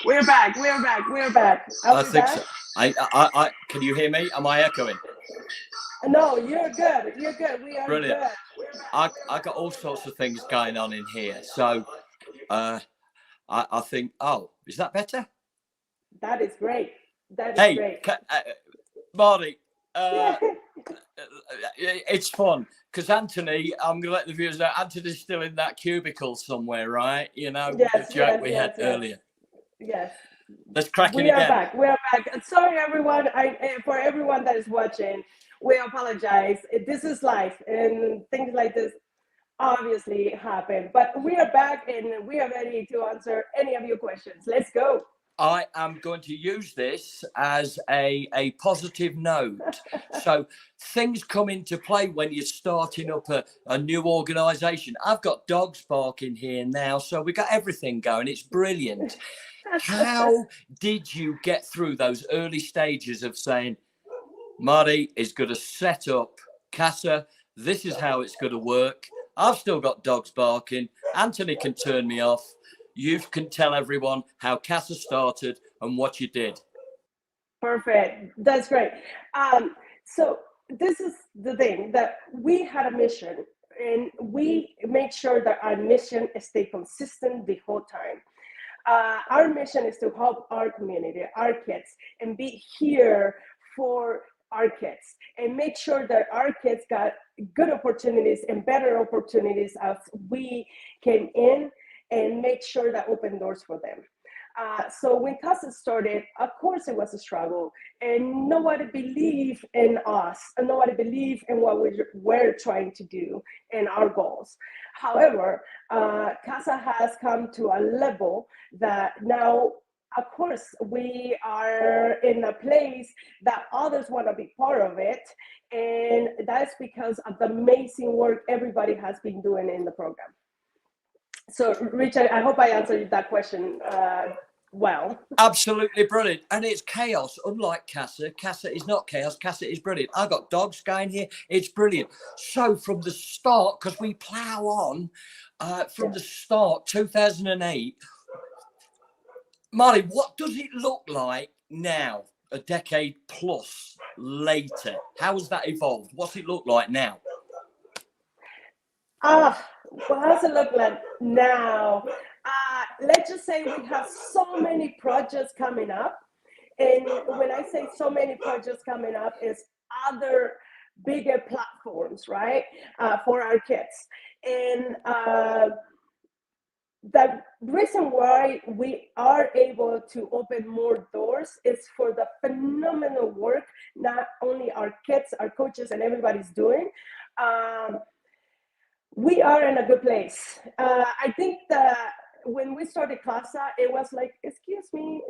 We're back. We're back. We're back. Are I we think back? so. I can you hear me? Am I echoing? No, you're good. You're good. We are Brilliant. good. I got all sorts of things going on in here. So I think, oh, is that better? That is great. That is Hey, great. Marty, it's fun because Anthony, I'm going to let the viewers know, Anthony's still in that cubicle somewhere, right? You know, Yes, the joke yes, we yes, had yes. earlier. Yes. Let's crack it We are again. back. We are back. Sorry, everyone. For everyone that is watching, we apologize. This is life, and things like this obviously happen. But we are back, and we are ready to answer any of your questions. Let's go. I am going to use this as a positive note. So things come into play when you're starting up a new organisation. I've got dogs barking here now, so we got everything going. It's brilliant. How did you get through those early stages of saying, Marty is going to set up Casa, this is how it's going to work. I've still got dogs barking. Anthony can turn me off. You can tell everyone how Casa started and what you did. Perfect. That's great. So this is the thing that we had a mission, and we made sure that our mission stayed consistent the whole time. Our mission is to help our community, our kids, and be here for our kids and make sure that our kids got good opportunities and better opportunities as we came in and make sure that open doors for them. So when Casa started, of course it was a struggle, and nobody believed in us, and nobody believed in what we were trying to do and our goals. However, Casa has come to a level that now, of course, we are in a place that others want to be part of it, and that's because of the amazing work everybody has been doing in the program. So, Richard, I hope I answered that question well. Absolutely brilliant. And it's chaos, unlike Casa. Casa is not chaos. Casa is brilliant. I got dogs going here. It's brilliant. So from the start, because we plow on from the start, 2008, Marty, what does it look like now, a decade plus later? How has that evolved? What's it look like now? What does it look like now? Let's just say we have so many projects coming up. And when I say so many projects coming up, is other bigger platforms, right, for our kids. And the reason why we are able to open more doors is for the phenomenal work not only our kids, our coaches, and everybody's doing. We are in a good place. I think that when we started Casa, it was like, excuse me,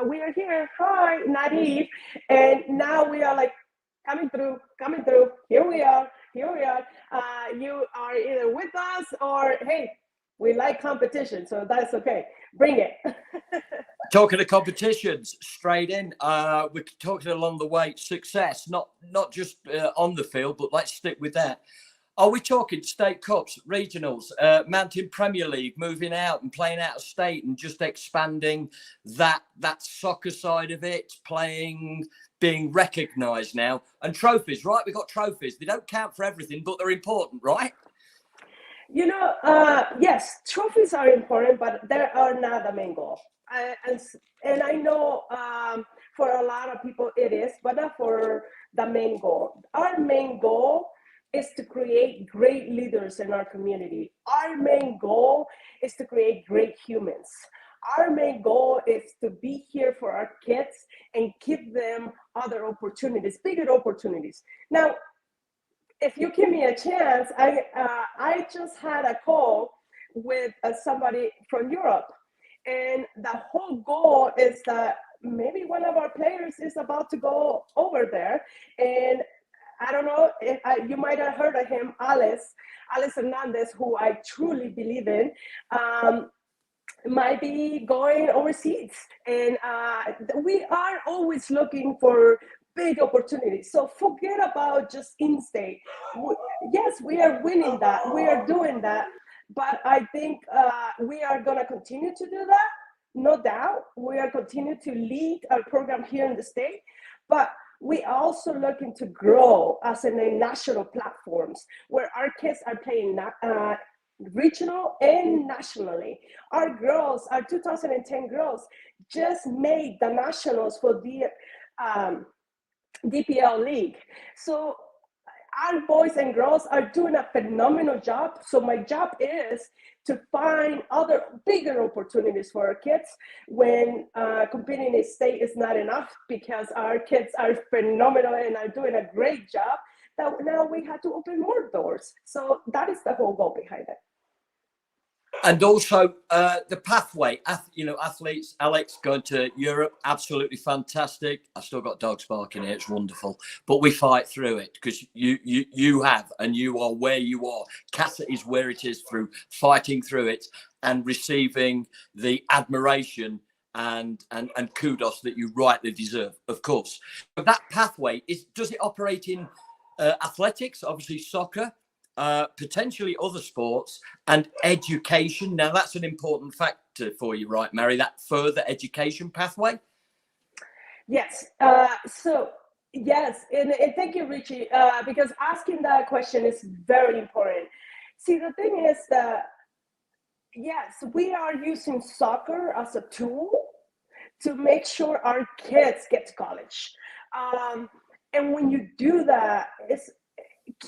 we are here, hi, naive. And now we are like, coming through, here we are. You are either with us or, hey, we like competition, so that's okay. Bring it. Talking of competitions, straight in. We're talking along the way, success, not just on the field, but let's stick with that. Are we talking state cups, regionals, Mountain Premier League, moving out and playing out of state and just expanding that soccer side of it, playing, being recognised now, and trophies, right? We've got trophies. They don't count for everything, but they're important, right? You know, yes, trophies are important, but they are not the main goal. And I know for a lot of people it is, but not for the main goal. Our main goal is to create great leaders in our community. Our main goal is to create great humans. Our main goal is to be here for our kids and give them other opportunities, bigger opportunities. Now, if you give me a chance, I just had a call with somebody from Europe, and the whole goal is that maybe one of our players is about to go over there, and I don't know if you might have heard of him, Alice Hernandez, who I truly believe in, might be going overseas. And we are always looking for big opportunities. So forget about just in-state. Yes, we are winning that. We are doing that. But I think we are going to continue to do that. No doubt. We are continue to lead our program here in the state, but we also looking to grow as in a national platforms where our kids are playing regional and nationally. Our girls, our 2010 girls, just made the nationals for the DPL league. So our boys and girls are doing a phenomenal job. So my job is to find other bigger opportunities for our kids when competing in state is not enough, because our kids are phenomenal and are doing a great job, that now we have to open more doors. So that is the whole goal behind it. And also the pathway, athletes, Alex going to Europe, absolutely fantastic. I've still got dogs barking here, it's wonderful. But we fight through it because you have, and you are where you are. Casa is where it is through fighting through it and receiving the admiration and kudos that you rightly deserve, of course. But that pathway, does it operate in athletics, obviously soccer, potentially other sports, and education? Now that's an important factor for you, right, Mary, that further education pathway? Yes. So yes, and thank you, Richie, because asking that question is very important. See, the thing is that yes, we are using soccer as a tool to make sure our kids get to college, and when you do that, it's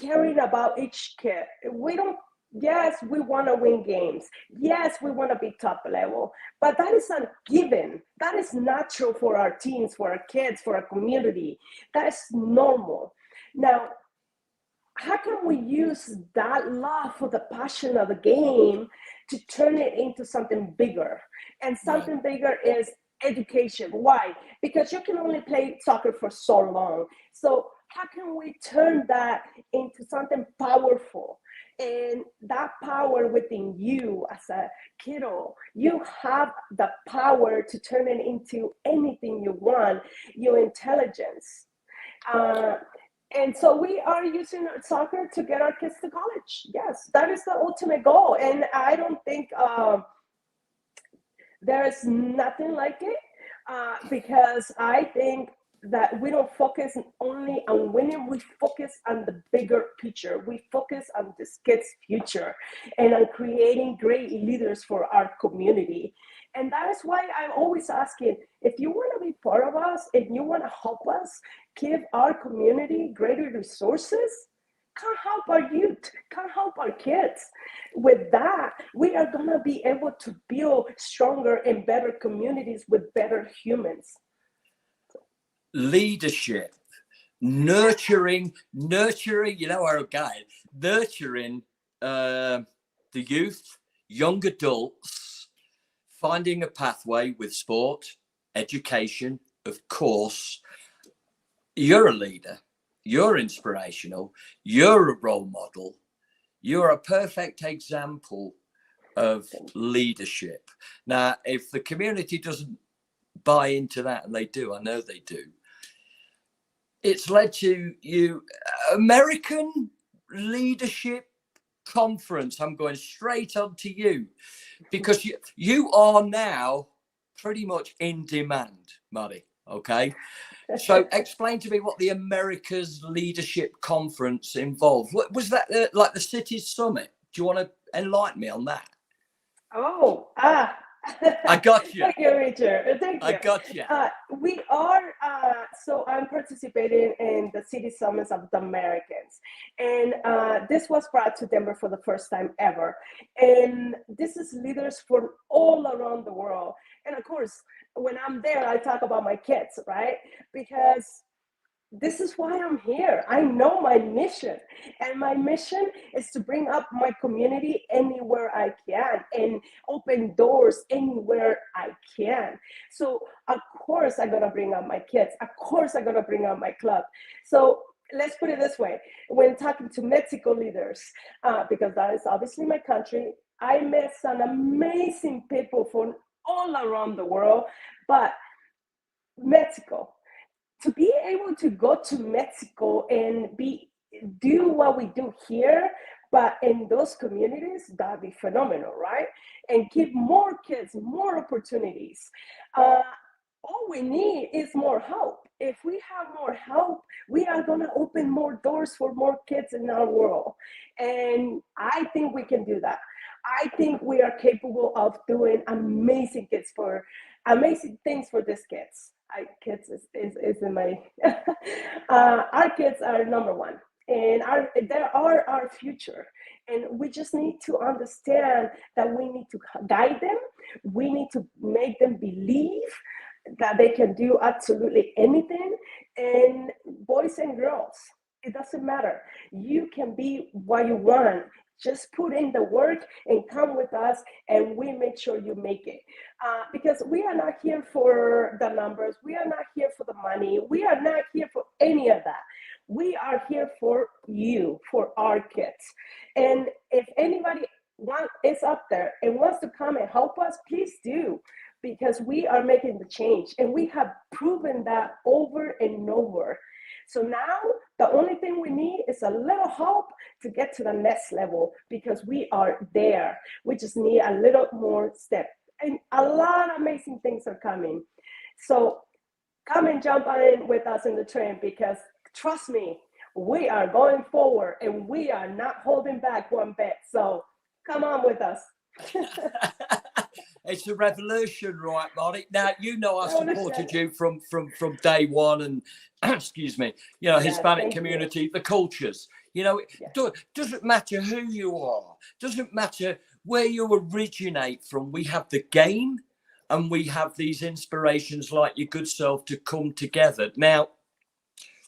caring about each kid. We don't, yes, we want to win games. Yes, we want to be top level, but that is a given. That is natural for our teens, for our kids, for our community. That is normal. Now, how can we use that love for the passion of the game to turn it into something bigger? And something bigger is education. Why? Because you can only play soccer for so long. So how can we turn that into something powerful? And that power within you as a kiddo, you have the power to turn it into anything you want, your intelligence. And so we are using soccer to get our kids to college. Yes, that is the ultimate goal. And I don't think there's nothing like it, because I think that we don't focus only on winning, we focus on the bigger picture. We focus on this kid's future and on creating great leaders for our community. And that is why I'm always asking, if you want to be part of us, if you want to help us give our community greater resources, come help our youth, come help our kids. With that, we are going to be able to build stronger and better communities with better humans. Leadership, nurturing, our guide, nurturing the youth, young adults, finding a pathway with sport, education, of course. You're a leader, you're inspirational, you're a role model, you're a perfect example of leadership. Now, if the community doesn't buy into that, and they do, I know they do, it's led to you American Leadership Conference. I'm going straight on to you because you are now pretty much in demand, Muddy. Okay, so explain to me what the America's Leadership Conference involved. What was that, like the city's summit? Do you want to enlighten me on that? I got you. Thank you, Richard. Thank you. I got you. We are, so I'm participating in the City Summits of the Americans. And this was brought to Denver for the first time ever. And this is leaders from all around the world. And of course, when I'm there, I talk about my kids, right? Because this is why I'm here. I know my mission, and my mission is to bring up my community anywhere I can and open doors anywhere I can. So of course I'm gonna bring up my kids. Of course I'm gonna bring up my club. So let's put it this way: when talking to Mexico leaders, because that is obviously my country, I met some amazing people from all around the world, but Mexico. To be able to go to Mexico and do what we do here, But in those communities, that'd be phenomenal, right? And give more kids more opportunities. All we need is more help. If we have more help, we are going to open more doors for more kids in our world. And I think we can do that. I think we are capable of doing amazing things for these kids. Kids is in my our kids are number one, and they are our future, and we just need to understand that we need to guide them. We need to make them believe that they can do absolutely anything. And boys and girls, it doesn't matter. You can be what you want. Just put in the work and come with us, and we make sure you make it. Because we are not here for the numbers. We are not here for the money. We are not here for any of that. We are here for you, for our kids. And if anybody is up there and wants to come and help us, please do, because we are making the change, and we have proven that over and over. So now the only thing we need is a little help to get to the next level, because we are there. We just need a little more step, and a lot of amazing things are coming. So come and jump in with us in the train, because trust me, we are going forward and we are not holding back one bit. So come on with us. It's a revolution, right, Marty? Now, you know I supported you from day one, and excuse me, Hispanic community, the cultures. It doesn't matter who you are, doesn't matter where you originate from. We have the game, and we have these inspirations like your good self to come together. Now,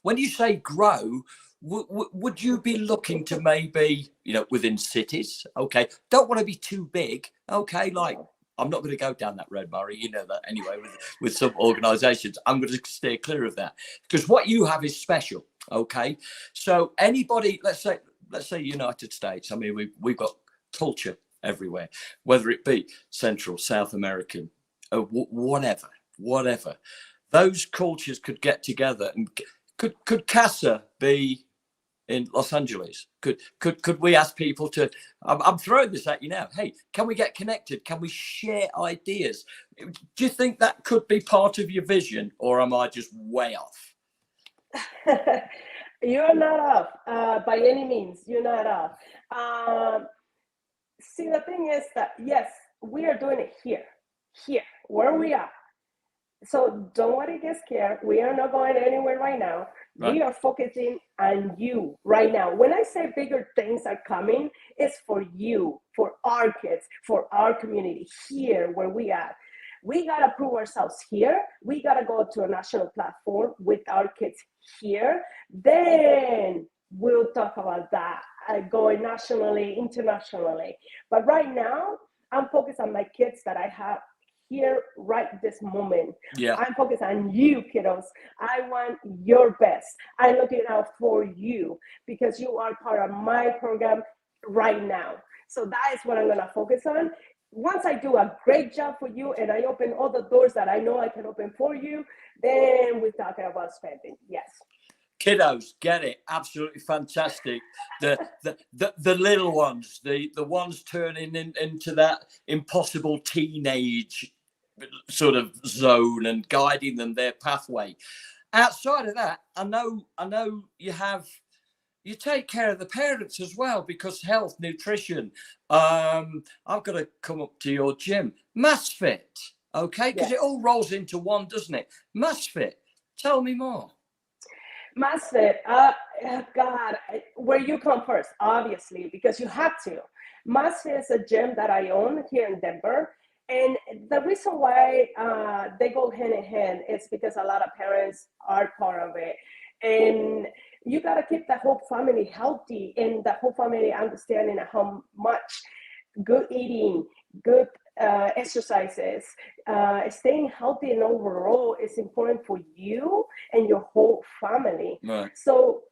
when you say grow, would you be looking to maybe, within cities? Okay, don't want to be too big. Okay, like, I'm not going to go down that road, Murray. You know that anyway. With some organisations, I'm going to steer clear of that, because what you have is special. Okay, so anybody, let's say United States. I mean, we've got culture everywhere, whether it be Central, South American, whatever. Those cultures could get together, and could CASA be in Los Angeles? Could we ask people to, I'm throwing this at you now, hey, can we get connected? Can we share ideas? Do you think that could be part of your vision, or am I just way off? You're not off, by any means. You're not off. See, the thing is that, yes, we are doing it here, where we are. So don't worry, get scared. We are not going anywhere right now. Right. We are focusing on you right now. When I say bigger things are coming, it's for you, for our kids, for our community here where we are. We got to prove ourselves here. We got to go to a national platform with our kids here. Then we'll talk about that, going nationally, internationally. But right now, I'm focused on my kids that I have here right this moment. Yeah. I'm focused on you, kiddos. I want your best. I'm looking out for you, because you are part of my program right now. So that is what I'm going to focus on. Once I do a great job for you and I open all the doors that I know I can open for you, then we're talking about spending. Yes. Kiddos, get it. Absolutely fantastic. The little ones, the ones turning into that impossible teenage sort of zone, and guiding them their pathway. Outside of that, I know you take care of the parents as well, because health, nutrition. I've got to come up to your gym, MassFit, okay? Because it all rolls into one, doesn't it? MassFit, tell me more. MassFit, God, where you come first, obviously, because you have to. MassFit is a gym that I own here in Denver. And the reason why they go hand in hand is because a lot of parents are part of it. And you got to keep the whole family healthy, and the whole family understanding how much good eating, good exercises, staying healthy and overall is important for you and your whole family. Right. So,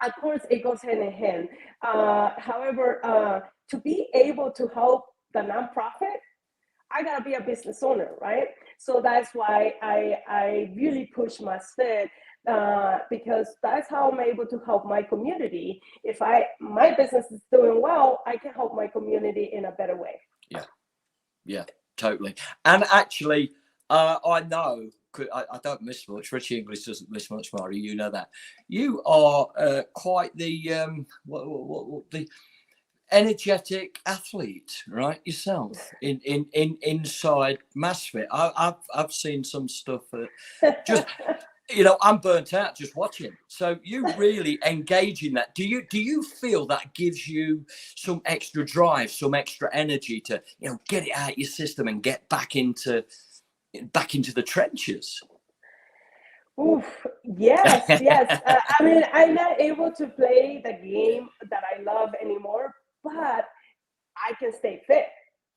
of course, it goes hand in hand. However, to be able to help the nonprofit, I gotta be a business owner, right? So that's why I really push MassFit, because that's how I'm able to help my community. If my business is doing well, I can help my community in a better way. Yeah, totally. And actually, I know, I don't miss much. Richie English doesn't miss much, Mari. You know that. You are quite the the energetic athlete, right? Yourself inside MassFit. I've seen some stuff that just. I'm burnt out just watching. So you really engage in that. Do you feel that gives you some extra drive, some extra energy to get it out of your system and get back into the trenches? Oof, yes. I mean, I'm not able to play the game that I love anymore, but I can stay fit.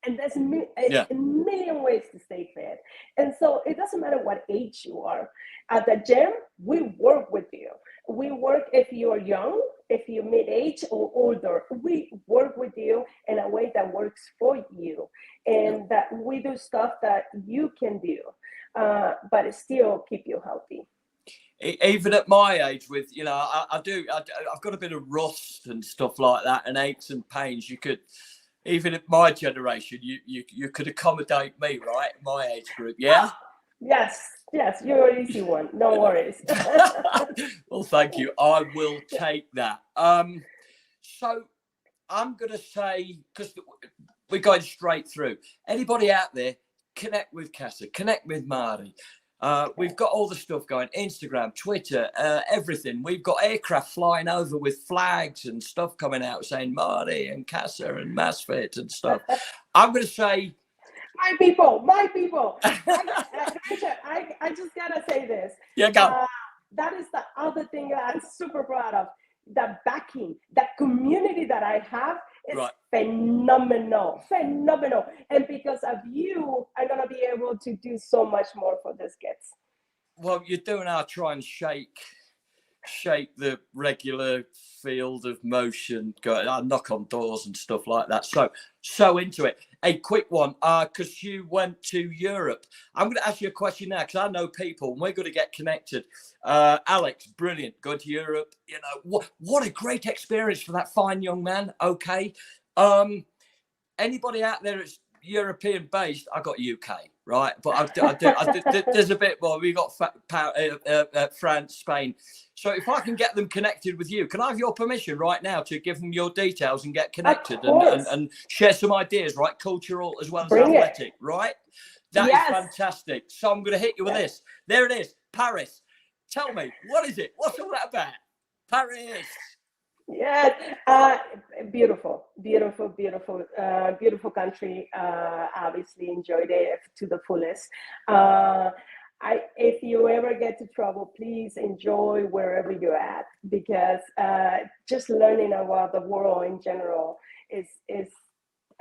And there's a million ways to stay fit. And so it doesn't matter what age you are. At the gym, we work with you. We work if you're young, if you're mid-age or older. We work with you in a way that works for you. And that we do stuff that you can do, but still keep you healthy. Even at my age, with I've got a bit of rust and stuff like that, and aches and pains. You could, even at my generation, you could accommodate me, right? My age group, yeah. Yes, you're an easy one. No worries. Well, thank you. I will take that. So I'm going to say, because we're going straight through. Anybody out there, connect with Casa, connect with Mari. We've got all the stuff going, Instagram, Twitter, everything. We've got aircraft flying over with flags and stuff coming out saying Mari and Casa and MassFit and stuff. I'm going to say, my people. Richard, I just gotta say this. Yeah, go. That is the other thing that I'm super proud of. The backing, the community that I have is phenomenal. And because of you, I'm gonna be able to do so much more for these kids. Well, you're doing our try and shake the regular field of motion, I knock on doors and stuff like that. So into it. A quick one, because you went to Europe. I'm going to ask you a question now, because I know people and we're going to get connected. Alex, brilliant, going to Europe. What a great experience for that fine young man. Okay. Anybody out there that's European based, I got UK, right? But there's a bit more. We got France, Spain. So if I can get them connected with you, can I have your permission right now to give them your details and get connected and share some ideas, right? Cultural as well as athletic, right? That is fantastic. So I'm going to hit you with this. There it is, Paris. Tell me, what is it? What's all that about? Paris. Yes, beautiful country. Obviously enjoyed it to the fullest. If you ever get to travel, please enjoy wherever you're at, because just learning about the world in general is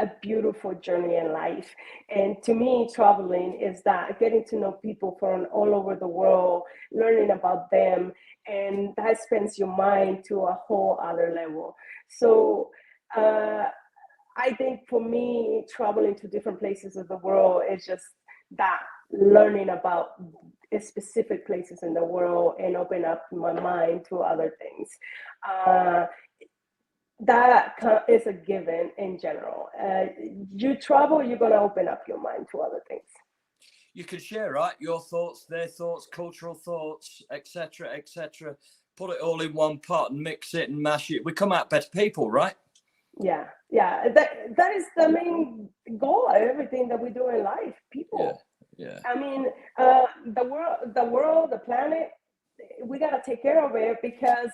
a beautiful journey in life. And to me, traveling is that getting to know people from all over the world, learning about them, and that spends your mind to a whole other level. So I think for me, traveling to different places of the world is just that, learning about specific places in the world and open up my mind to other things. That is a given in general. You travel, you're going to open up your mind to other things. You can share, right? Your thoughts, their thoughts, cultural thoughts, etc., etc. Put it all in one pot and mix it and mash it. We come out better people, right? Yeah. That is the main goal of everything that we do in life. People. Yeah. I mean, the world, the planet. We gotta take care of it, because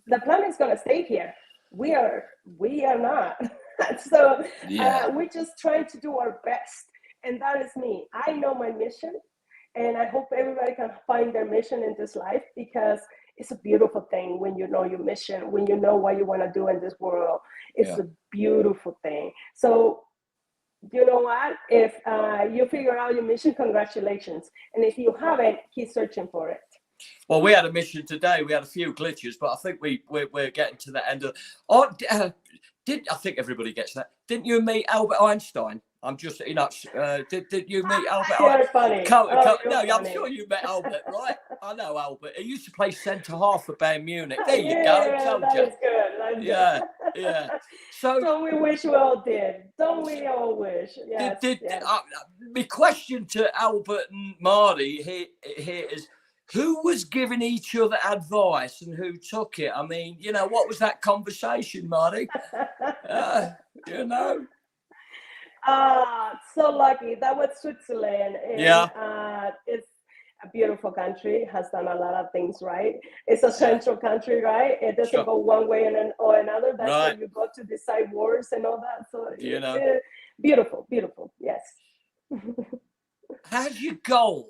the planet's gonna stay here. We are not. So we're just trying to do our best, and that is me. I know my mission, and I hope everybody can find their mission in this life, because it's a beautiful thing when you know your mission, when you know what you want to do in this world. It's a beautiful thing. So you know what? If you figure out your mission, congratulations. And if you haven't, keep searching for it. Well, we had a mission today. We had a few glitches, but I think we're getting to the end of. I think everybody gets that. Didn't you meet Albert Einstein? I'm just, did you meet Albert? You're funny. No, I'm sure you met Albert, right? I know Albert. He used to play centre half for Bayern Munich. There you go. Told that you. is good. Yeah. So don't we wish we all did? Don't we all wish? Yes. My question to Albert and Marty here is, who was giving each other advice and who took it? I mean, what was that conversation, Marty? So lucky. That was Switzerland. And, it's a beautiful country, has done a lot of things right. It's a central country, right? It doesn't go one way or another. That's where you go to decide wars and all that. So, beautiful, yes. How's your golf?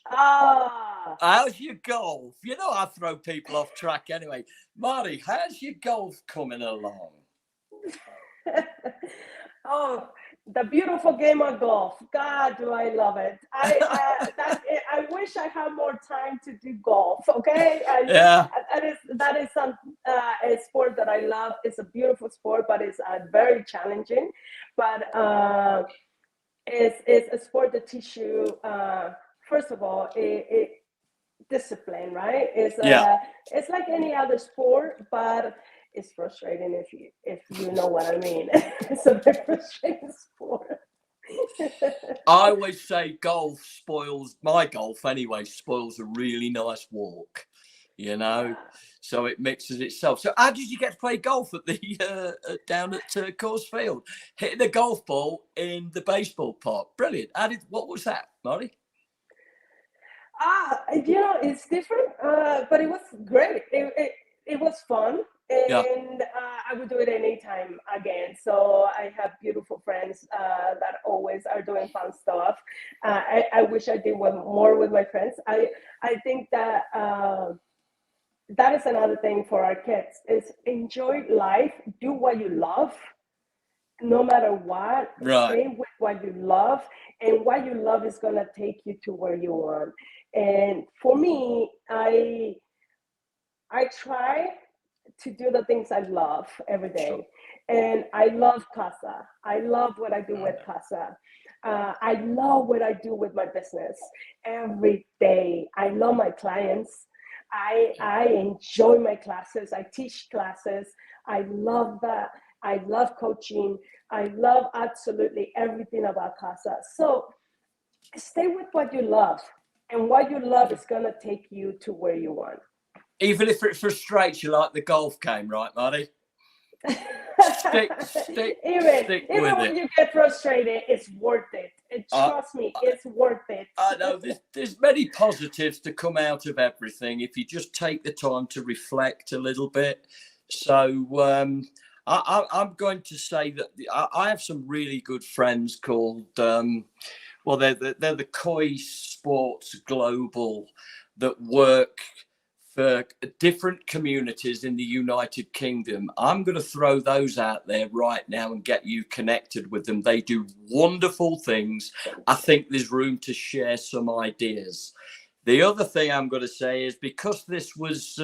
How's your golf? I throw people off track anyway. Marty, how's your golf coming along? The beautiful game of golf. God, do I love it. I wish I had more time to do golf, okay? That is a sport that I love. It's a beautiful sport, but it's very challenging. But it's a sport that teaches you, first of all, discipline, right? It's like any other sport, but it's frustrating if you know what I mean. It's a very frustrating sport. I always say my golf anyway, spoils a really nice walk, so it mixes itself. So how did you get to play golf at the down at Coors Field, hitting the golf ball in the baseball park? Brilliant. What was that, Marty? It's different, but it was great. It was fun. And I would do it anytime again. So I have beautiful friends that always are doing fun stuff. I wish I did more with my friends. I think that that is another thing for our kids, is enjoy life, do what you love, no matter what. Stay with what you love, and what you love is going to take you to where you want. And for me, I try to do the things I love every day. And I love casa. I love what I do with casa. I love what I do with my business every day. I love my clients. I enjoy my classes. I teach classes. I love that. I love coaching. I love absolutely everything about casa. So stay with what you love. And what you love is going to take you to where you want. Even if it frustrates you, like the golf game, right, Marty? Stick even when you get frustrated, it's worth it. And trust me, it's worth it. I know there's many positives to come out of everything if you just take the time to reflect a little bit. So I'm going to say that I have some really good friends called, they're the Koi Sports Global that work for different communities in the United Kingdom. I'm going to throw those out there right now and get you connected with them. They do wonderful things. I think there's room to share some ideas. The other thing I'm going to say is, because this was,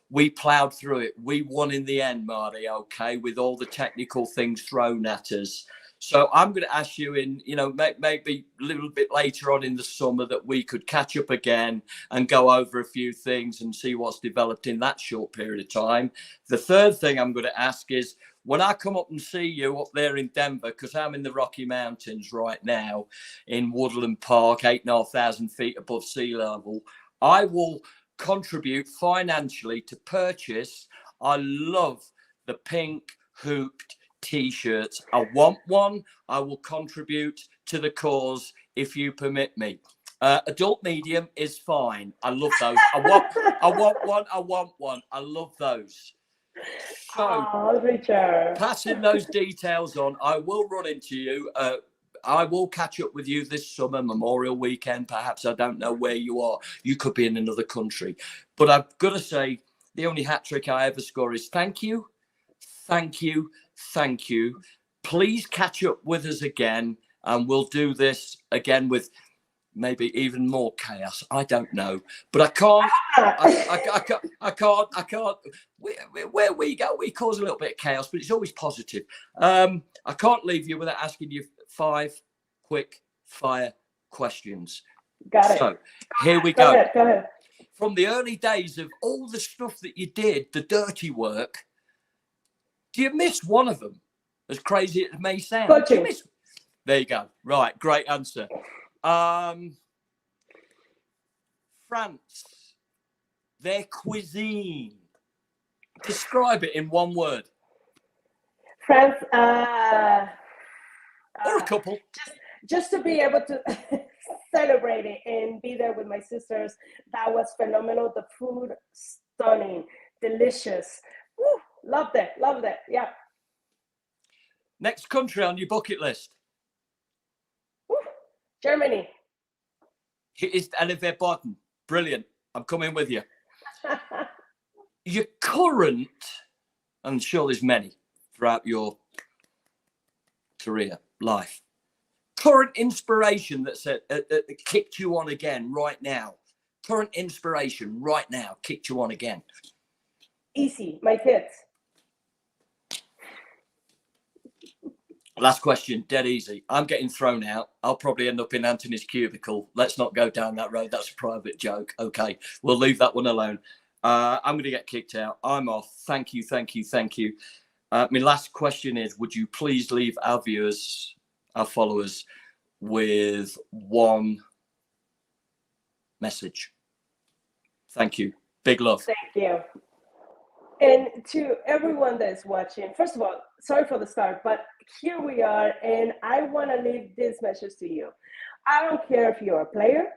we plowed through it. We won in the end, Marty, okay, with all the technical things thrown at us. So I'm going to ask you maybe a little bit later on in the summer that we could catch up again and go over a few things and see what's developed in that short period of time. The third thing I'm going to ask is, when I come up and see you up there in Denver, because I'm in the Rocky Mountains right now in Woodland Park, 8,500 feet above sea level, I will contribute financially to purchase. I love the pink hooped T-shirts. I want one. I will contribute to the cause if you permit me. Adult medium is fine. I love those. I want one. I love those. So, Richard, passing those details on, I will run into you. I will catch up with you this summer, Memorial Weekend, perhaps. I don't know where you are. You could be in another country. But I've got to say, the only hat trick I ever score is thank you. Thank you. Thank you. Please catch up with us again, and we'll do this again with maybe even more chaos. I don't know, but I can't. I can't. Where we go, we cause a little bit of chaos, but it's always positive. I can't leave you without asking you 5 quick fire questions. Got it. So here we go. Go ahead. From the early days of all the stuff that you did, the dirty work, do you miss one of them? As crazy as it may sound. Coaching. There you go. Right. Great answer. France, their cuisine. Describe it in one word. France, or a couple. Just to be able to celebrate it and be there with my sisters. That was phenomenal. The food, stunning, delicious. Woo, loved it. Yeah. Next country on your bucket list. Woo, Germany. And if they're Baden. Brilliant. I'm coming with you. Your current, I'm sure there's many throughout your career, life. Current inspiration that kicked you on again right now. Current inspiration right now kicked you on again. Easy, my kids. Last question, dead easy. I'm getting thrown out. I'll probably end up in Anthony's cubicle. Let's not go down that road. That's a private joke. Okay, we'll leave that one alone. I'm going to get kicked out. I'm off. Thank you. My last question is, would you please leave our viewers, our followers, with one message? Thank you. Big love. Thank you. And to everyone that's watching, first of all, sorry for the start, but here we are, and I want to leave this message to you. I don't care if you're a player,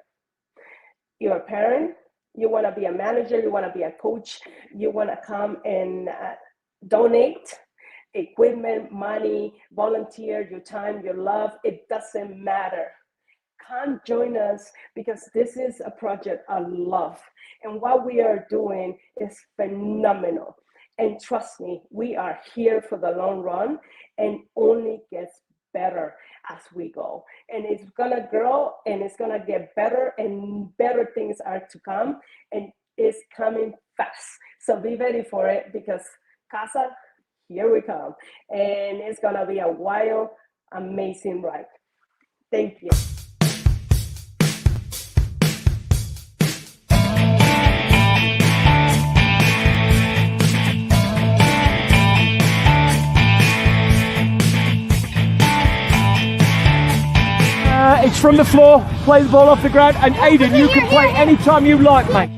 you're a parent, you want to be a manager, you want to be a coach, you want to come and donate equipment, money, volunteer, your time, your love, it doesn't matter. Come join us, because this is a project I love. And what we are doing is phenomenal. And trust me, we are here for the long run, and only gets better as we go. And it's gonna grow, and it's gonna get better, and better things are to come, and it's coming fast. So be ready for it, because Casa, here we come. And it's gonna be a wild, amazing ride. Thank you. It's from the floor, play the ball off the ground, and Aiden, you can play anytime you like, mate.